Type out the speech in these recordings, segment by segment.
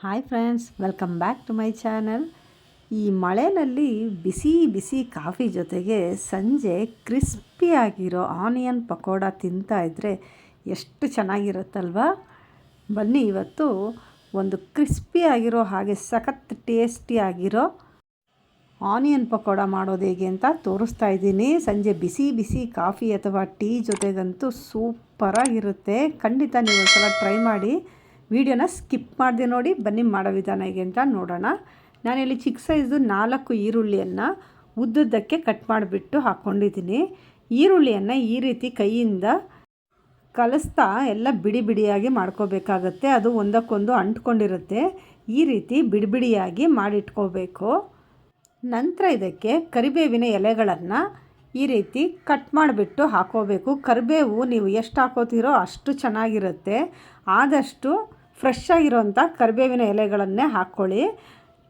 Hi friends, welcome back to my channel. ಈ ಮಳೆಯಲ್ಲಿ ಬಿಸಿ ಬಿಸಿ coffee ಜೊತೆಗೆ ಸಂಜೆ ಕ್ರಿಸ್ಪಿಯಾಗಿರೋ ಆನಿಯನ್ ಪಕೋಡ ತಿಂತಾಯಿದ್ರೆ ಎಷ್ಟು ಚೆನ್ನಾಗಿರುತ್ತಲ್ವ. ಬನ್ನಿ ಇವತ್ತು ಒಂದು ಕ್ರಿಸ್ಪಿಯಾಗಿರೋ ಹಾಗೆ ಸಖತ್ ಟೇಸ್ಟಿಯಾಗಿರೋ ಆನಿಯನ್ ಪಕೋಡ ಮಾಡೋದು ಹೇಗೆ ಅಂತ ತೋರಿಸ್ತಾ ಇದ್ದೀನಿ. ಸಂಜೆ ಬಿಸಿ ಬಿಸಿ ಕಾಫಿ ಅಥವಾ ಟೀ ಜೊತೆಗಂತೂ ಸೂಪರಾಗಿರುತ್ತೆ. ಖಂಡಿತ ನೀವು ಒಂದ್ಸಲ ಟ್ರೈ ಮಾಡಿ. ವಿಡಿಯೋನ ಸ್ಕಿಪ್ ಮಾಡಿದೆ ನೋಡಿ. ಬನ್ನಿ ಮಾಡೋ ವಿಧಾನ ಹೇಗೆ ಅಂತ ನೋಡೋಣ. ನಾನಿಲ್ಲಿ ಚಿಕ್ಕ ಸೈಜು 4 ಈರುಳ್ಳಿಯನ್ನು ಉದ್ದುದ್ದಕ್ಕೆ ಕಟ್ ಮಾಡಿಬಿಟ್ಟು ಹಾಕ್ಕೊಂಡಿದ್ದೀನಿ. ಈರುಳ್ಳಿಯನ್ನು ಈ ರೀತಿ ಕೈಯಿಂದ ಕಲಿಸ್ತಾ ಎಲ್ಲ ಬಿಡಿ ಬಿಡಿಯಾಗಿ ಮಾಡ್ಕೋಬೇಕಾಗತ್ತೆ. ಅದು ಒಂದಕ್ಕೊಂದು ಅಂಟ್ಕೊಂಡಿರುತ್ತೆ. ಈ ರೀತಿ ಬಿಡಿ ಬಿಡಿಯಾಗಿ ಮಾಡಿಟ್ಕೋಬೇಕು. ನಂತರ ಇದಕ್ಕೆ ಕರಿಬೇವಿನ ಎಲೆಗಳನ್ನು ಈ ರೀತಿ ಕಟ್ ಮಾಡಿಬಿಟ್ಟು ಹಾಕೋಬೇಕು. ಕರಿಬೇವು ನೀವು ಎಷ್ಟು ಹಾಕೋತೀರೋ ಅಷ್ಟು ಚೆನ್ನಾಗಿರುತ್ತೆ. ಆದಷ್ಟು ಫ್ರೆಶ್ ಆಗಿರೋಂಥ ಕರಿಬೇವಿನ ಎಲೆಗಳನ್ನೇ ಹಾಕ್ಕೊಳ್ಳಿ.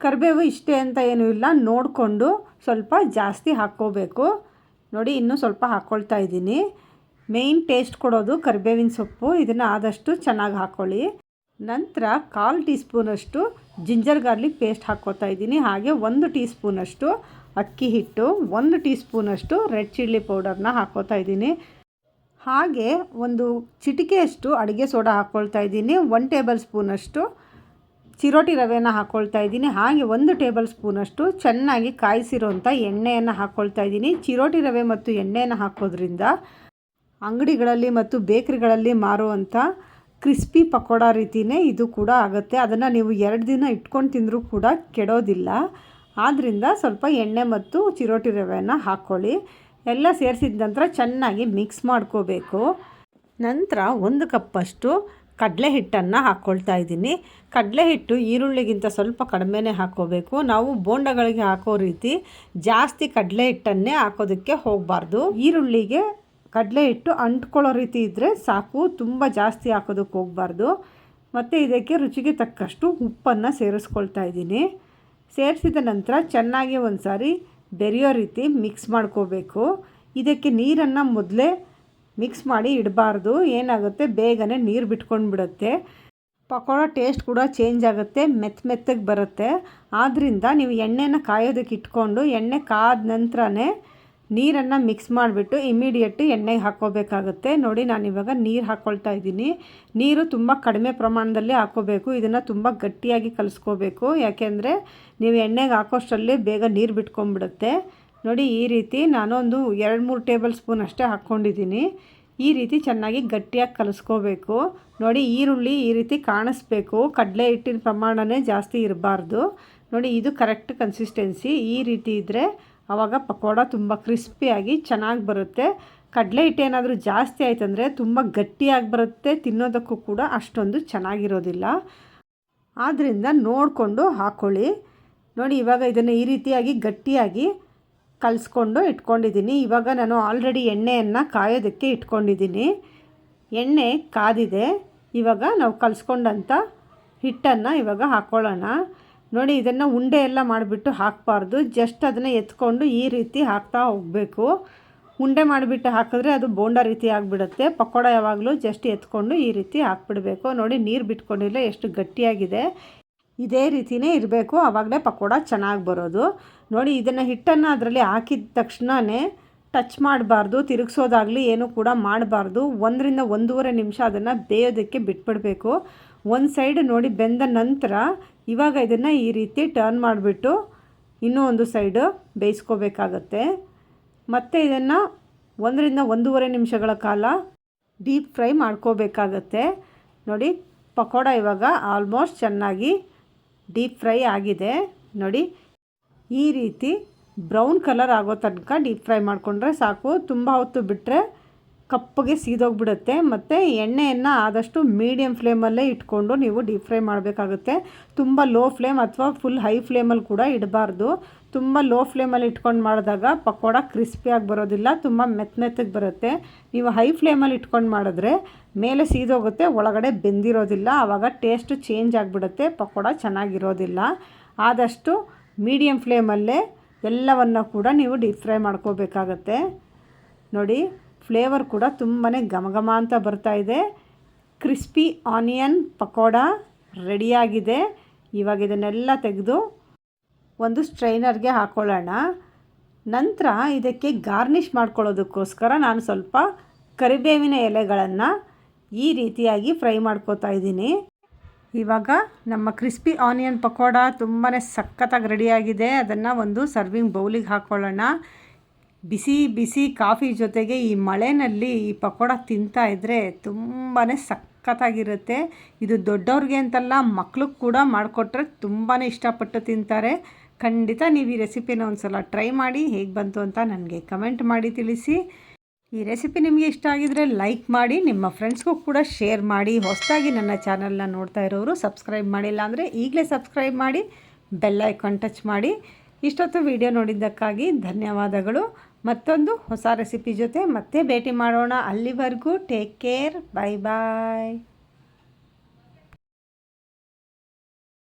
ಕರಿಬೇವು ಇಷ್ಟೇ ಅಂತ ಏನೂ ಇಲ್ಲ, ನೋಡಿಕೊಂಡು ಸ್ವಲ್ಪ ಜಾಸ್ತಿ ಹಾಕ್ಕೋಬೇಕು. ನೋಡಿ, ಇನ್ನೂ ಸ್ವಲ್ಪ ಹಾಕ್ಕೊಳ್ತಾ ಇದ್ದೀನಿ. ಮೇಯ್ನ್ ಟೇಸ್ಟ್ ಕೊಡೋದು ಕರಿಬೇವಿನ ಸೊಪ್ಪು. ಇದನ್ನು ಆದಷ್ಟು ಚೆನ್ನಾಗಿ ಹಾಕ್ಕೊಳ್ಳಿ. ನಂತರ 1/4 ಟೀ ಸ್ಪೂನಷ್ಟು ಜಿಂಜರ್ ಗಾರ್ಲಿಕ್ ಪೇಸ್ಟ್ ಹಾಕ್ಕೋತಾ ಇದ್ದೀನಿ. ಹಾಗೆ 1 ಟೀ ಸ್ಪೂನಷ್ಟು ಅಕ್ಕಿ ಹಿಟ್ಟು, 1 ಟೀ ಸ್ಪೂನಷ್ಟು ರೆಡ್ ಚಿಲ್ಲಿ ಪೌಡರ್ನ ಹಾಕ್ಕೋತಾ ಇದ್ದೀನಿ. ಹಾಗೆ ಒಂದು ಚಿಟಿಕೆಯಷ್ಟು ಅಡುಗೆ ಸೋಡಾ ಹಾಕ್ಕೊಳ್ತಾ ಇದ್ದೀನಿ. 1 ಟೇಬಲ್ ಸ್ಪೂನಷ್ಟು ಚಿರೋಟಿ ರವೆನ ಹಾಕ್ಕೊಳ್ತಾ ಇದ್ದೀನಿ. ಹಾಗೆ 1 ಟೇಬಲ್ ಸ್ಪೂನಷ್ಟು ಚೆನ್ನಾಗಿ ಕಾಯಿಸಿರೋಂಥ ಎಣ್ಣೆಯನ್ನು ಹಾಕ್ಕೊಳ್ತಾ ಇದ್ದೀನಿ. ಚಿರೋಟಿ ರವೆ ಮತ್ತು ಎಣ್ಣೆಯನ್ನು ಹಾಕೋದ್ರಿಂದ ಅಂಗಡಿಗಳಲ್ಲಿ ಮತ್ತು ಬೇಕ್ರಿಗಳಲ್ಲಿ ಮಾರುವಂಥ ಕ್ರಿಸ್ಪಿ ಪಕೋಡ ರೀತಿಯೇ ಇದು ಕೂಡ ಆಗುತ್ತೆ. ಅದನ್ನು ನೀವು 2 ದಿನ ಇಟ್ಕೊಂಡು ತಿಂದರೂ ಕೂಡ ಕೆಡೋದಿಲ್ಲ. ಆದ್ದರಿಂದ ಸ್ವಲ್ಪ ಎಣ್ಣೆ ಮತ್ತು ಚಿರೋಟಿ ರವೆಯನ್ನು ಹಾಕ್ಕೊಳ್ಳಿ. ಎಲ್ಲ ಸೇರಿಸಿದ ನಂತರ ಚೆನ್ನಾಗಿ ಮಿಕ್ಸ್ ಮಾಡ್ಕೋಬೇಕು. ನಂತರ 1 ಕಪ್ಪಷ್ಟು ಕಡಲೆ ಹಿಟ್ಟನ್ನು ಹಾಕ್ಕೊಳ್ತಾ ಇದ್ದೀನಿ. ಕಡಲೆ ಹಿಟ್ಟು ಈರುಳ್ಳಿಗಿಂತ ಸ್ವಲ್ಪ ಕಡಿಮೆನೇ ಹಾಕ್ಕೋಬೇಕು. ನಾವು ಬೋಂಡಗಳಿಗೆ ಹಾಕೋ ರೀತಿ ಜಾಸ್ತಿ ಕಡಲೆ ಹಿಟ್ಟನ್ನೇ ಹಾಕೋದಕ್ಕೆ ಹೋಗಬಾರ್ದು. ಈರುಳ್ಳಿಗೆ ಕಡಲೆ ಹಿಟ್ಟು ಅಂಟ್ಕೊಳ್ಳೋ ರೀತಿ ಇದ್ದರೆ ಸಾಕು, ತುಂಬ ಜಾಸ್ತಿ ಹಾಕೋದಕ್ಕೆ ಹೋಗಬಾರ್ದು. ಮತ್ತು ಇದಕ್ಕೆ ರುಚಿಗೆ ತಕ್ಕಷ್ಟು ಉಪ್ಪನ್ನು ಸೇರಿಸ್ಕೊಳ್ತಾ ಇದ್ದೀನಿ. ಸೇರಿಸಿದ ನಂತರ ಚೆನ್ನಾಗಿ ಒಂದು ಸಾರಿ ಬೆರೆಯೋ ರೀತಿ ಮಿಕ್ಸ್ ಮಾಡ್ಕೋಬೇಕು. ಇದಕ್ಕೆ ನೀರನ್ನು ಮೊದಲೇ ಮಿಕ್ಸ್ ಮಾಡಿ ಇಡಬಾರ್ದು. ಏನಾಗುತ್ತೆ, ಬೇಗನೆ ನೀರು ಬಿಟ್ಕೊಂಡು ಬಿಡುತ್ತೆ. ಪಕೋಡ ಟೇಸ್ಟ್ ಕೂಡ ಚೇಂಜ್ ಆಗುತ್ತೆ, ಮೆತ್ತಗೆ ಬರುತ್ತೆ. ಆದ್ದರಿಂದ ನೀವು ಎಣ್ಣೆನ ಕಾಯೋದಕ್ಕೆ ಇಟ್ಕೊಂಡು ಎಣ್ಣೆ ಕಾದ ನಂತರನೇ ನೀರನ್ನು ಮಿಕ್ಸ್ ಮಾಡಿಬಿಟ್ಟು ಇಮಿಡಿಯೇಟ್ ಎಣ್ಣೆಗೆ ಹಾಕ್ಕೋಬೇಕಾಗುತ್ತೆ. ನೋಡಿ, ನಾನಿವಾಗ ನೀರು ಹಾಕ್ಕೊಳ್ತಾ ಇದ್ದೀನಿ. ನೀರು ತುಂಬ ಕಡಿಮೆ ಪ್ರಮಾಣದಲ್ಲಿ ಹಾಕ್ಕೋಬೇಕು. ಇದನ್ನು ತುಂಬ ಗಟ್ಟಿಯಾಗಿ ಕಲಿಸ್ಕೋಬೇಕು. ಯಾಕೆಂದರೆ ನೀವು ಎಣ್ಣೆಗೆ ಹಾಕೋಷ್ಟರಲ್ಲಿ ಬೇಗ ನೀರು ಬಿಟ್ಕೊಂಡ್ಬಿಡುತ್ತೆ. ನೋಡಿ, ಈ ರೀತಿ ನಾನೊಂದು 2-3 ಟೇಬಲ್ ಸ್ಪೂನ್ ಅಷ್ಟೇ ಹಾಕ್ಕೊಂಡಿದ್ದೀನಿ. ಈ ರೀತಿ ಚೆನ್ನಾಗಿ ಗಟ್ಟಿಯಾಗಿ ಕಲಿಸ್ಕೋಬೇಕು. ನೋಡಿ, ಈರುಳ್ಳಿ ಈ ರೀತಿ ಕಾಣಿಸ್ಬೇಕು. ಕಡಲೆ ಹಿಟ್ಟಿನ ಪ್ರಮಾಣನೇ ಜಾಸ್ತಿ ಇರಬಾರ್ದು. ನೋಡಿ, ಇದು ಕರೆಕ್ಟ್ ಕನ್ಸಿಸ್ಟೆನ್ಸಿ. ಈ ರೀತಿ ಇದ್ದರೆ ಆವಾಗ ಪಕೋಡ ತುಂಬ ಕ್ರಿಸ್ಪಿಯಾಗಿ ಚೆನ್ನಾಗಿ ಬರುತ್ತೆ. ಕಡಲೆ ಹಿಟ್ಟು ಏನಾದರೂ ಜಾಸ್ತಿ ಆಯ್ತಂದರೆ ತುಂಬ ಗಟ್ಟಿಯಾಗಿ ಬರುತ್ತೆ, ತಿನ್ನೋದಕ್ಕೂ ಕೂಡ ಅಷ್ಟೊಂದು ಚೆನ್ನಾಗಿರೋದಿಲ್ಲ. ಆದ್ದರಿಂದ ನೋಡಿಕೊಂಡು ಹಾಕ್ಕೊಳ್ಳಿ. ನೋಡಿ, ಇವಾಗ ಇದನ್ನು ಈ ರೀತಿಯಾಗಿ ಗಟ್ಟಿಯಾಗಿ ಕಲಿಸ್ಕೊಂಡು ಇಟ್ಕೊಂಡಿದ್ದೀನಿ. ಇವಾಗ ನಾನು ಆಲ್ರೆಡಿ ಎಣ್ಣೆಯನ್ನು ಕಾಯೋದಕ್ಕೆ ಇಟ್ಕೊಂಡಿದ್ದೀನಿ. ಎಣ್ಣೆ ಕಾದಿದೆ. ಇವಾಗ ನಾವು ಕಲಿಸ್ಕೊಂಡಂಥ ಹಿಟ್ಟನ್ನು ಇವಾಗ ಹಾಕ್ಕೊಳ್ಳೋಣ. ನೋಡಿ, ಇದನ್ನು ಉಂಡೆ ಎಲ್ಲ ಮಾಡಿಬಿಟ್ಟು ಹಾಕಬಾರ್ದು. ಜಸ್ಟ್ ಅದನ್ನು ಎತ್ಕೊಂಡು ಈ ರೀತಿ ಹಾಕ್ತಾ ಹೋಗಬೇಕು. ಉಂಡೆ ಮಾಡಿಬಿಟ್ಟು ಹಾಕಿದ್ರೆ ಅದು ಬೋಂಡ ರೀತಿ ಆಗಿಬಿಡುತ್ತೆ. ಪಕೋಡ ಯಾವಾಗಲೂ ಜಸ್ಟ್ ಎತ್ಕೊಂಡು ಈ ರೀತಿ ಹಾಕ್ಬಿಡಬೇಕು. ನೋಡಿ, ನೀರು ಬಿಟ್ಕೊಂಡಿಲ್ಲ, ಎಷ್ಟು ಗಟ್ಟಿಯಾಗಿದೆ. ಇದೇ ರೀತಿಯೇ ಇರಬೇಕು, ಆವಾಗಲೇ ಪಕೋಡ ಚೆನ್ನಾಗಿ ಬರೋದು. ನೋಡಿ, ಇದನ್ನು ಹಿಟ್ಟನ್ನು ಅದರಲ್ಲಿ ಹಾಕಿದ ತಕ್ಷಣವೇ ಟಚ್ ಮಾಡಬಾರ್ದು, ತಿರುಗಿಸೋದಾಗಲಿ ಏನೂ ಕೂಡ ಮಾಡಬಾರ್ದು. 1 ರಿಂದ 1.5 ನಿಮಿಷ ಅದನ್ನು ಬೇಯೋದಕ್ಕೆ ಬಿಟ್ಬಿಡಬೇಕು. ಒಂದು ಸೈಡ್ ನೋಡಿ ಬೆಂದ ನಂತರ ಇವಾಗ ಇದನ್ನು ಈ ರೀತಿ ಟರ್ನ್ ಮಾಡಿಬಿಟ್ಟು ಇನ್ನೂ ಒಂದು ಸೈಡು ಬೇಯಿಸ್ಕೋಬೇಕಾಗತ್ತೆ. ಮತ್ತು ಇದನ್ನು 1 ರಿಂದ 1.5 ನಿಮಿಷಗಳ ಕಾಲ ಡೀಪ್ ಫ್ರೈ ಮಾಡ್ಕೋಬೇಕಾಗತ್ತೆ. ನೋಡಿ, ಪಕೋಡ ಇವಾಗ ಆಲ್ಮೋಸ್ಟ್ ಚೆನ್ನಾಗಿ ಡೀಪ್ ಫ್ರೈ ಆಗಿದೆ. ನೋಡಿ, ಈ ರೀತಿ ಬ್ರೌನ್ ಕಲರ್ ಆಗೋ ತನಕ ಡೀಪ್ ಫ್ರೈ ಮಾಡಿಕೊಂಡ್ರೆ ಸಾಕು. ತುಂಬ ಹೊತ್ತು ಬಿಟ್ಟರೆ ಕಪ್ಪಗೆ ಸೀದೋಗಿಬಿಡುತ್ತೆ. ಮತ್ತು ಎಣ್ಣೆಯನ್ನು ಆದಷ್ಟು ಮೀಡಿಯಮ್ ಫ್ಲೇಮಲ್ಲೇ ಇಟ್ಕೊಂಡು ನೀವು ಡೀಪ್ ಫ್ರೈ ಮಾಡಬೇಕಾಗುತ್ತೆ. ತುಂಬ ಲೋ ಫ್ಲೇಮ್ ಅಥವಾ ಫುಲ್ ಹೈ ಫ್ಲೇಮಲ್ಲಿ ಕೂಡ ಇಡಬಾರ್ದು. ತುಂಬ ಲೋ ಫ್ಲೇಮಲ್ಲಿ ಇಟ್ಕೊಂಡು ಮಾಡಿದಾಗ ಪಕೋಡ ಕ್ರಿಸ್ಪಿಯಾಗಿ ಬರೋದಿಲ್ಲ, ತುಂಬ ಮೆತ್ತಗೆ ಬರುತ್ತೆ. ನೀವು ಹೈ ಫ್ಲೇಮಲ್ಲಿ ಇಟ್ಕೊಂಡು ಮಾಡಿದ್ರೆ ಮೇಲೆ ಸೀದೋಗುತ್ತೆ, ಒಳಗಡೆ ಬೆಂದಿರೋದಿಲ್ಲ. ಆವಾಗ ಟೇಸ್ಟು ಚೇಂಜ್ ಆಗಿಬಿಡುತ್ತೆ, ಪಕೋಡ ಚೆನ್ನಾಗಿರೋದಿಲ್ಲ. ಆದಷ್ಟು ಮೀಡಿಯಮ್ ಫ್ಲೇಮಲ್ಲೇ ಎಲ್ಲವನ್ನು ಕೂಡ ನೀವು ಡೀಪ್ ಫ್ರೈ ಮಾಡ್ಕೋಬೇಕಾಗತ್ತೆ. ನೋಡಿ, ಫ್ಲೇವರ್ ಕೂಡ ತುಂಬಾ ಘಮ ಅಂತ ಬರ್ತಾಯಿದೆ. ಕ್ರಿಸ್ಪಿ ಆನಿಯನ್ ಪಕೋಡ ರೆಡಿಯಾಗಿದೆ. ಇವಾಗ ಇದನ್ನೆಲ್ಲ ತೆಗೆದು ಒಂದು ಸ್ಟ್ರೈನರ್ಗೆ ಹಾಕ್ಕೊಳ್ಳೋಣ. ನಂತರ ಇದಕ್ಕೆ ಗಾರ್ನಿಷ್ ಮಾಡ್ಕೊಳ್ಳೋದಕ್ಕೋಸ್ಕರ ನಾನು ಸ್ವಲ್ಪ ಕರಿಬೇವಿನ ಎಲೆಗಳನ್ನು ಈ ರೀತಿಯಾಗಿ ಫ್ರೈ ಮಾಡ್ಕೋತಾ ಇದ್ದೀನಿ. ಇವಾಗ ನಮ್ಮ ಕ್ರಿಸ್ಪಿ ಆನಿಯನ್ ಪಕೋಡ ತುಂಬಾ ಸಖತ್ತಾಗಿ ರೆಡಿಯಾಗಿದೆ. ಅದನ್ನು ಒಂದು ಸರ್ವಿಂಗ್ ಬೌಲಿಗೆ ಹಾಕ್ಕೊಳ್ಳೋಣ. ಬಿಸಿ ಬಿಸಿ ಕಾಫಿ ಜೊತೆಗೆ ಈ ಮಳೆಯಲ್ಲಿ ಈ ಪಕೋಡ ತಿಂತಾಯಿದ್ರೆ ತುಂಬಾ ಸಖತ್ತಾಗಿರುತ್ತೆ. ಇದು ದೊಡ್ಡವ್ರಿಗೆ ಅಂತಲ್ಲ, ಮಕ್ಳಿಗೆ ಕೂಡ ಮಾಡಿಕೊಟ್ರೆ ತುಂಬಾ ಇಷ್ಟಪಟ್ಟು ತಿಂತಾರೆ. ಖಂಡಿತ ನೀವು ಈ ರೆಸಿಪಿನ ಒಂದು ಸಲ ಟ್ರೈ ಮಾಡಿ, ಹೇಗೆ ಬಂತು ಅಂತ ನನಗೆ ಕಮೆಂಟ್ ಮಾಡಿ ತಿಳಿಸಿ. ಈ ರೆಸಿಪಿ ನಿಮಗೆ ಇಷ್ಟ ಆಗಿದರೆ ಲೈಕ್ ಮಾಡಿ, ನಿಮ್ಮ ಫ್ರೆಂಡ್ಸ್ಗೂ ಕೂಡ ಶೇರ್ ಮಾಡಿ. ಹೊಸದಾಗಿ ನನ್ನ ಚಾನಲ್ನ ನೋಡ್ತಾ ಇರೋರು ಸಬ್ಸ್ಕ್ರೈಬ್ ಮಾಡಿಲ್ಲ ಅಂದರೆ ಈಗಲೇ ಸಬ್ಸ್ಕ್ರೈಬ್ ಮಾಡಿ, ಬೆಲ್ ಐಕಾನ್ ಟಚ್ ಮಾಡಿ. ಇಷ್ಟೊತ್ತು ವಿಡಿಯೋ ನೋಡಿದ್ದಕ್ಕಾಗಿ ಧನ್ಯವಾದಗಳು. ಮತ್ತೊಂದು ಹೊಸ ರೆಸಿಪಿ ಜೊತೆ ಮತ್ತೆ ಭೇಟಿ ಮಾಡೋಣ. ಅಲ್ಲಿವರೆಗೂ ಟೇಕ್ ಕೇರ್, ಬಾಯ್ ಬಾಯ್.